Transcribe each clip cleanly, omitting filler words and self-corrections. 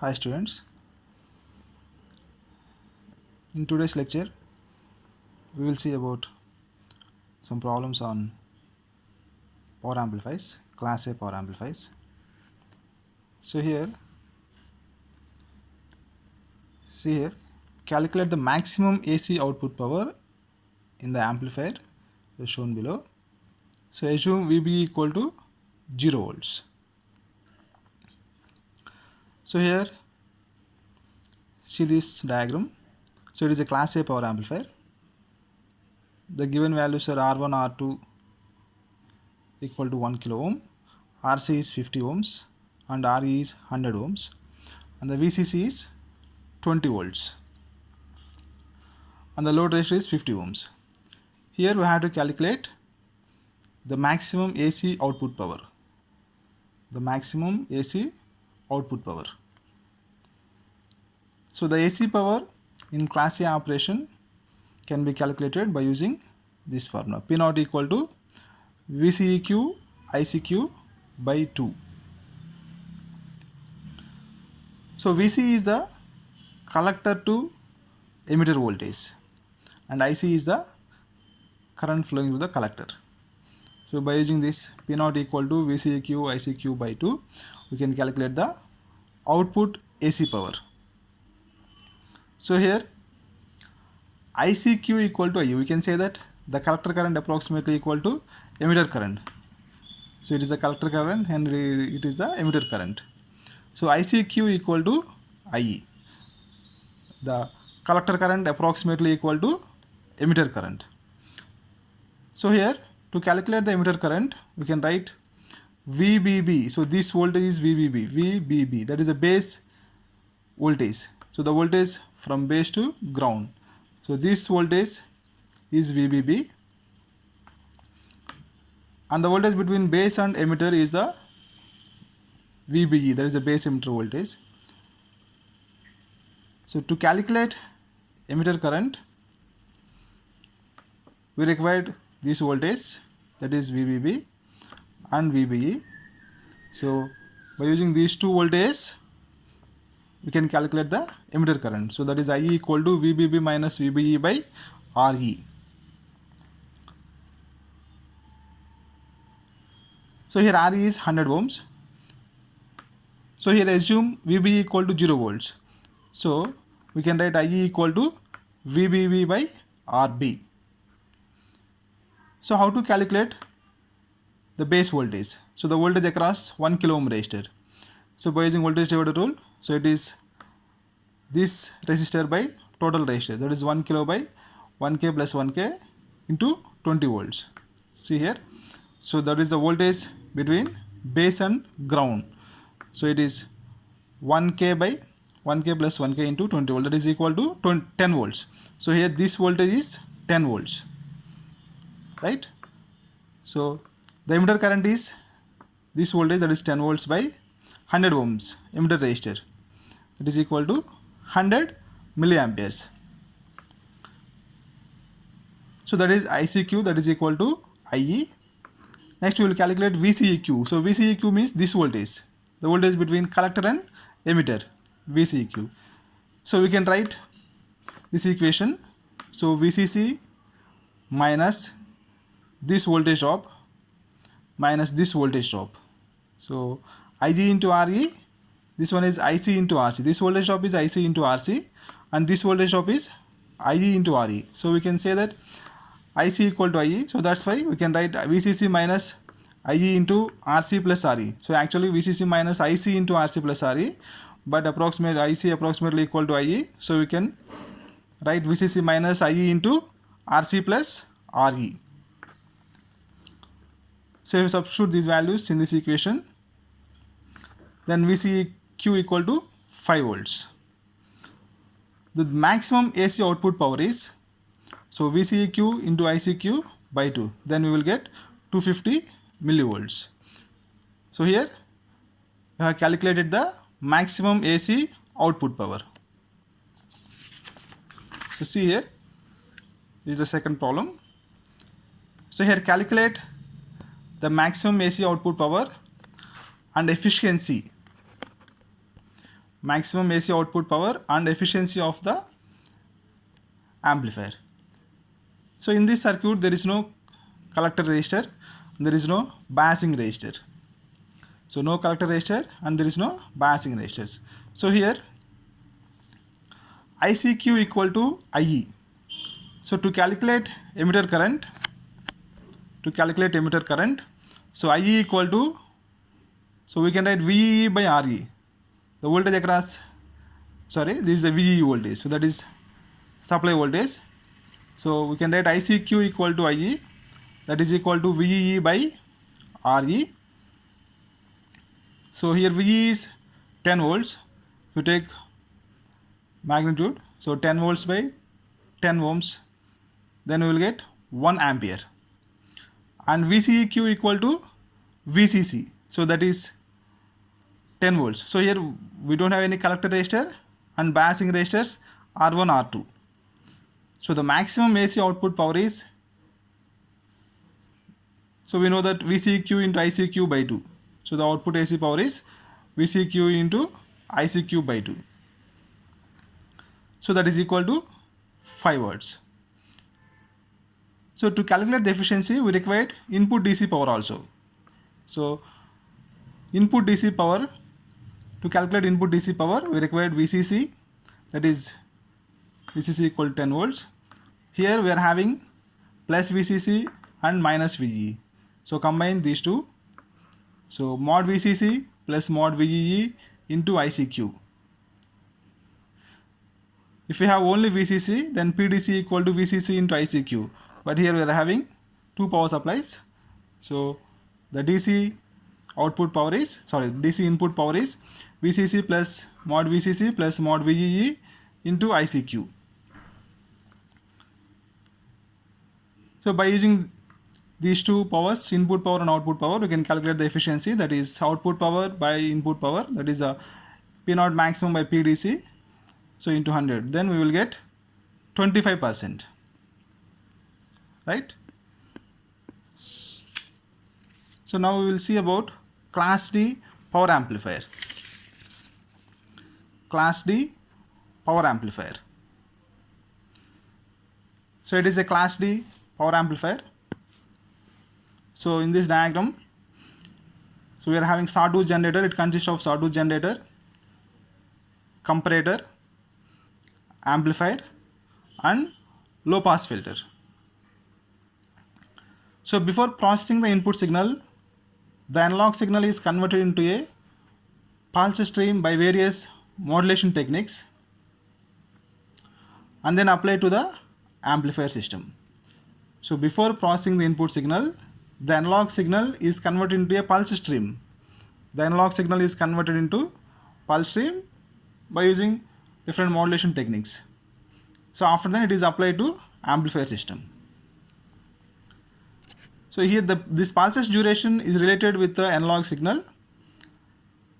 Hi students, in today's lecture we will see about some problems on power amplifiers, class A power amplifiers. So here, calculate the maximum AC output power in the amplifier as shown below. So assume VB equal to 0 volts. So here see this diagram. So it is a class A power amplifier. The given values are R1, R2 equal to 1 kilo ohm, RC is 50 ohms and RE is 100 ohms, and the VCC is 20 volts and the load ratio is 50 ohms. Here we have to calculate the maximum AC output power. The maximum AC output power. So the AC power in class A operation can be calculated by using this formula. P naught equal to VCEQ ICQ by 2. So VC is the collector to emitter voltage and IC is the current flowing through the collector. So by using this P naught equal to VCEQ ICQ by 2, we can calculate the output AC power. So here ICQ equal to IE, we can say that the collector current approximately equal to emitter current. So it is the collector current and it is the emitter current. So ICQ equal to IE. The collector current approximately equal to emitter current. So here to calculate the emitter current, we can write VBB. So this voltage is VBB. VBB, that is the base voltage. So the voltage from base to ground. So this voltage is VBB and the voltage between base and emitter is the VBE, that is the base emitter voltage. So to calculate emitter current, we required this voltage, that is VBB and VBE. So by using these two voltages, we can calculate the emitter current. So that is IE equal to VBB minus VBE by RE. So here RE is 100 ohms. So here assume VBE equal to 0 volts. So we can write IE equal to VBB by RB. So how to calculate the base voltage? So the voltage across 1 kilo ohm resistor. So by using voltage divider rule, so it is this resistor by total resistor, that is 1 kilo by 1k plus 1k into 20 volts. See here. So that is the voltage between base and ground. So it is 1k by 1k plus 1k into 20 volts, that is equal to 10 volts. So here this voltage is 10 volts, right? So the emitter current is this voltage, that is 10 volts by 100 ohms emitter resistor, that is equal to 100 milliamperes. So that is ICQ, that is equal to IE. Next we will calculate VCEQ. So VCEQ means this voltage, the voltage between collector and emitter, VCEQ. So we can write this equation. So VCC minus this voltage drop minus this voltage drop. So IG into RE, this one is IC into RC. This voltage drop is IC into RC and this voltage drop is IE into RE. So we can say that IC equal to IE. So that's why we can write VCC minus IE into RC plus RE. So actually VCC minus IC into RC plus RE, but approximate IC approximately equal to IE. So we can write VCC minus IE into RC plus RE. So if you substitute these values in this equation, then VCQ equal to 5 volts. The maximum AC output power is, so VCEQ into ICQ by 2, then we will get 250 millivolts. So here we have calculated the maximum AC output power. So see here, this is the second problem. So here calculate the maximum AC output power and efficiency. maximum AC output power and efficiency of the amplifier. So in this circuit there is no collector resistor, there is no biasing resistor. So no collector resistor and there is no biasing resistors. So here ICQ equal to IE. So to calculate emitter current, so IE equal to, so we can write VE by RE. The voltage across, this is the VE voltage, so that is supply voltage. So we can write ICQ equal to IE, that is equal to VE by RE. So here VE is 10 volts. If you take magnitude, so 10 volts by 10 ohms, then we will get 1 ampere. And VCEQ equal to VCC, so that is 10 volts. So here we don't have any collector resistor and biasing resistors R1, R2. So the maximum AC output power is, so we know that VCQ into ICQ by 2. So the output AC power is VCQ into ICQ by 2. So that is equal to 5 watts. So to calculate the efficiency, we require input DC power also. So input DC power, to calculate input DC power, we require VCC, that is VCC equal to 10 volts. Here we are having plus VCC and minus VEE. So combine these two. So mod VCC plus mod VEE into ICQ. If we have only VCC, then PDC equal to VCC into ICQ. But here we are having two power supplies. So the DC output power is, DC input power is VCC plus mod VEE into ICQ. So by using these two powers, input power and output power, we can calculate the efficiency, that is output power by input power, that is a P0 maximum by PDC, so into 100, then we will get 25%, right? So now we will see about class D power amplifier. Class D power amplifier. So it is a class D power amplifier. So in this diagram, so we are having sawtooth generator. It consists of sawtooth generator, comparator, amplifier and low pass filter. So before processing the input signal, the analog signal is converted into a pulse stream by various modulation techniques and then applied to the amplifier system. So before processing the input signal, the analog signal is converted into a pulse stream. The analog signal is converted into pulse stream by using different modulation techniques. So after that it is applied to amplifier system. So here this pulses duration is related with the analog signal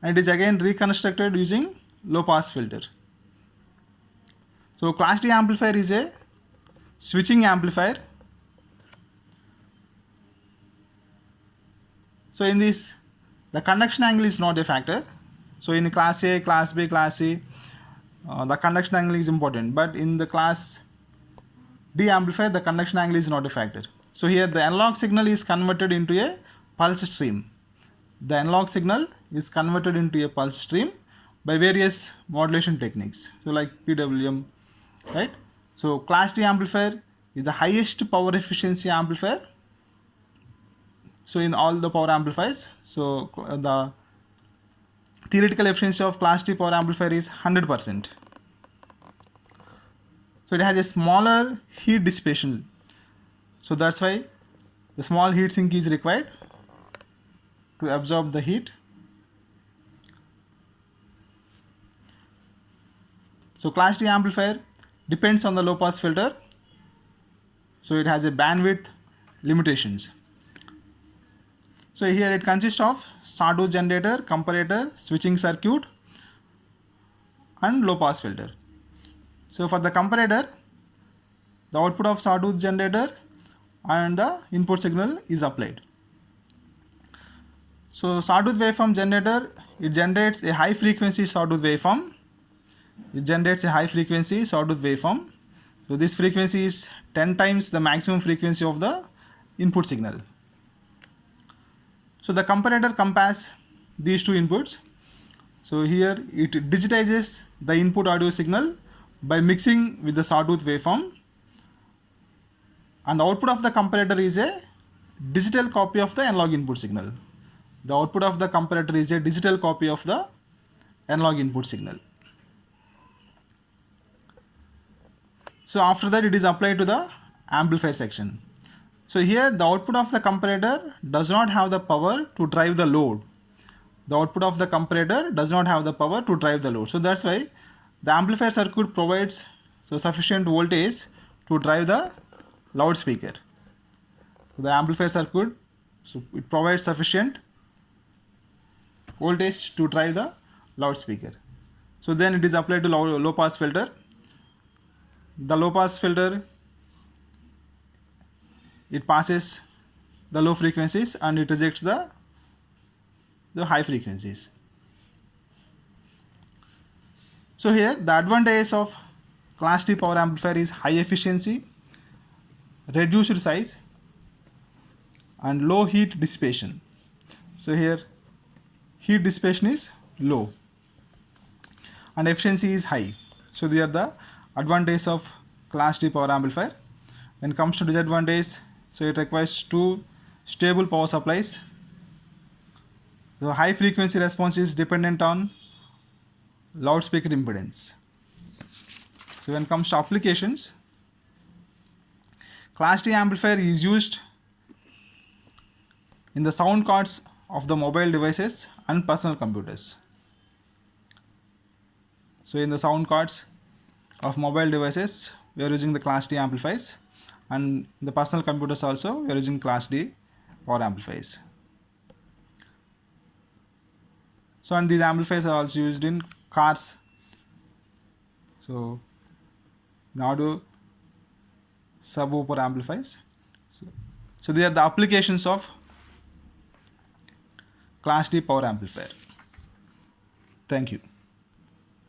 and it is again reconstructed using low pass filter. So class D amplifier is a switching amplifier. So in this, the conduction angle is not a factor. So in class A, class B, class C, the conduction angle is important, but in the class D amplifier, the conduction angle is not a factor. So here the analog signal is converted into a pulse stream. The analog signal is converted into a pulse stream by various modulation techniques, so like PWM, right? So class D amplifier is the highest power efficiency amplifier. So in all the power amplifiers, so the theoretical efficiency of class D power amplifier is 100%. So it has a smaller heat dissipation. So that's why the small heat sink is required to absorb the heat. So class D amplifier depends on the low pass filter. So it has a bandwidth limitations. So here it consists of sawtooth generator, comparator, switching circuit and low pass filter. So for the comparator, the output of sawtooth generator and the input signal is applied. So sawtooth waveform generator, it generates a high frequency sawtooth waveform it generates a high frequency sawtooth waveform. So this frequency is 10 times the maximum frequency of the input signal. So the comparator compares these two inputs. So here it digitizes the input audio signal by mixing with the sawtooth waveform, and the output of the comparator is a digital copy of the analog input signal. The output of the comparator is a digital copy of the analog input signal. So after that, it is applied to the amplifier section. So here the output of the comparator does not have the power to drive the load. The output of the comparator does not have the power to drive the load. So that's why the amplifier circuit provides sufficient voltage to drive the loudspeaker. So the amplifier circuit, so it provides sufficient voltage to drive the loudspeaker. So then it is applied to low pass filter. The low pass filter, it passes the low frequencies and it rejects the high frequencies. So here the advantage of class D power amplifier is high efficiency, reduced size, and low heat dissipation. So here heat dissipation is low and efficiency is high. So they are the advantage of class D power amplifier. When it comes to disadvantage, so it requires two stable power supplies. The high frequency response is dependent on loudspeaker impedance. So when it comes to applications, class D amplifier is used in the sound cards of the mobile devices and personal computers. So in the sound cards of mobile devices, we are using the class D amplifiers, and in the personal computers also we are using class D power amplifiers. So and these amplifiers are also used in cars. So in audio subwoofer amplifiers. So they are the applications of class D power amplifier. Thank you.